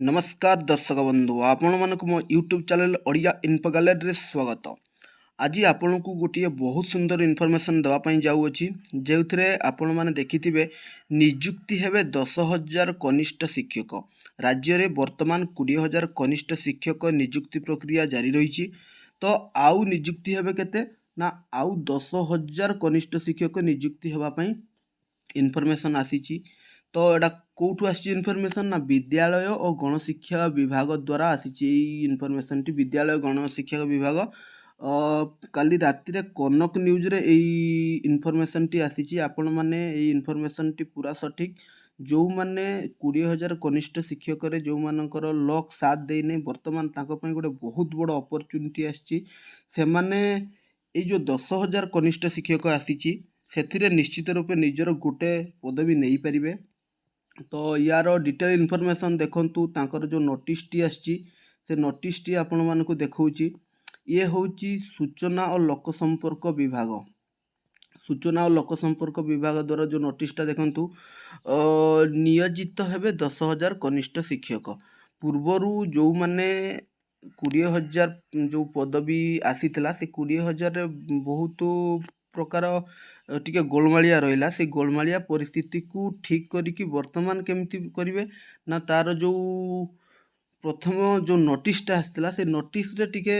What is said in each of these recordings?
नमस्कार दर्शक बंधु आपण मानक मो YouTube channel Odia info gallery स्वागत। आज आपण को गोटे बहुत सुंदर इनफॉरमेशन देवाई जाऊँगी जो थे आपण मैंने देखिथे निजुक्ति हेबे 10,000 कनिष्ठ शिक्षक। राज्य में वर्तमान 20,000 कनिष्ठ शिक्षक निजुक्ति प्रक्रिया जारी रही। तो आउ निजुक्ति हेबे केते ना आउ 10,000 कनिष्ठ शिक्षक निजुक्ति होगापाई इनफॉरमेशन आसी। तो एटा कौटू आसी इनफॉरमेशन ना विद्यालय और गणशिक्षा विभाग द्वारा आसी इनफॉरमेशन टी विद्यालय गणशिक्षा विभाग काली राति रे कनक न्यूज रे एई इनफॉरमेशन टी आसी। आपण माने एई इनफॉरमेशन टी पूरा सठिक जो माने 20,000 कनिष्ठ शिक्षक रे जो मानकर लक साथ दे नै वर्तमान ताको पई गोटे बहुत बड़ अपॉर्चुनिटी आसी। से माने एई जो 10,000 कनिष्ठ शिक्षक आसी से निश्चित रूपे निजर गोटे पदवी नहीं पारिबे। तो यार डिटेल इनफॉरमेशन देखंतु तांकर जो नोटिस टी आछि से नोटिस टी आपण मानकु देखौची। ये होची सूचना और लोक संपर्क विभाग। सूचना और लोक संपर्क विभाग द्वारा जो नोटिसटा देखंतु नियोजित हेबे 10,000 कनिष्ठ शिक्षक। पूर्वरु जो माने 20,000 जो पदवी आसीथिला से 20,000 बहुत प्रकार टिके गोलमालिया रहिला। से गोलमालिया परिस्थिति को ठीक करिकी वर्तमान केमती करिवे ना तार जो प्रथम जो नोटिसटा आसला से नोटिस रे टिके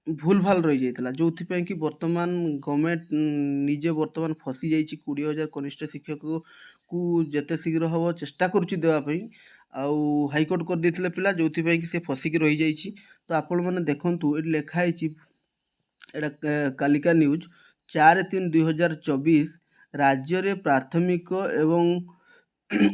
भूल भाल रही जाइतला जो कि वर्तमान गवर्नमेंट निजे वर्तमान फसी जाइछि। 20,000 कनिष्ठ शिक्षक को जेते शीघ्र हबो चेष्टा करूछि देवा पई आउ हाईकोर्ट कर देथिले पिला जो कि से फसिकी रही जाइछि। तो आपण माने देखंतु ए लेखा आइछि एटा कालिका न्यूज 4/3/2024 राज्य रे प्राथमिक एवं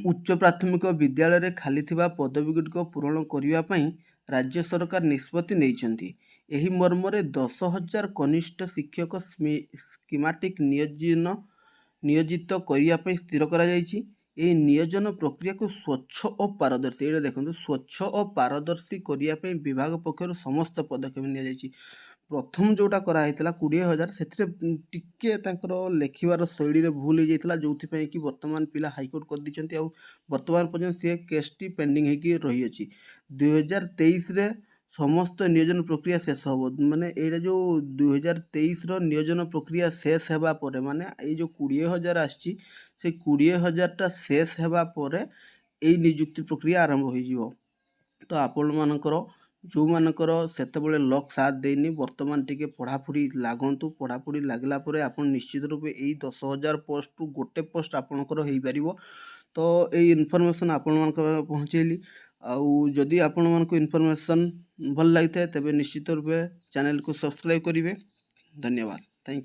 उच्च प्राथमिक विद्यालय रे खाली थिबा पदवी गुड़िक पूरण करिवा पई राज्य सरकार निष्पत्ति नेइछन्ति। एही मर्मरे 10,000 कनिष्ठ शिक्षक स्कीमाटिक नियोजित करिया पई स्थिर करा जाइछि। एही नियोजन प्रक्रिया को स्वच्छ और पारदर्शी एटा देखंतु स्वच्छ और पारदर्शी करिया पई विभाग पक्षरु समस्त पदक्षेप निया जाइछि। प्रथम जोटा करा हेतला 20,000 से टिके तांकर लेखिवार शैली रे भूल हो जाइतला जो कि वर्तमान पिला हाईकोर्ट कर दिचंती आ वर्तमान पर्यंत से केसटी पेंडिंग हेकी रही अछि। 2023 रे समस्त नियोजन प्रक्रिया शेष हो माने एटा जो 2023 रो नियोजन प्रक्रिया शेष हेबा परे माने ए जो 20,000 आछि से 20,000 टा शेष हेबा परे ए नियुक्ति प्रक्रिया आरंभ होई जिवो। तो आपण मानकर जो मानकर सेतेबेले लक साथ देनी वर्तमान टिके पढ़ापढ़ी लागंतु। पढ़ापढ़ी लागला परे आपण निश्चित रूपे एई 10,000 पोस्ट रु गोटे पोस्ट आपणकर होई परिबो। तो एई इनफॉरमेशन आपण मानकर पहुंचेली आउ जदि आपण मानको इनफॉरमेशन भल लागिथे तबे निश्चित रूपे चैनल को सब्सक्राइब करिवे। धन्यवाद। Thank you.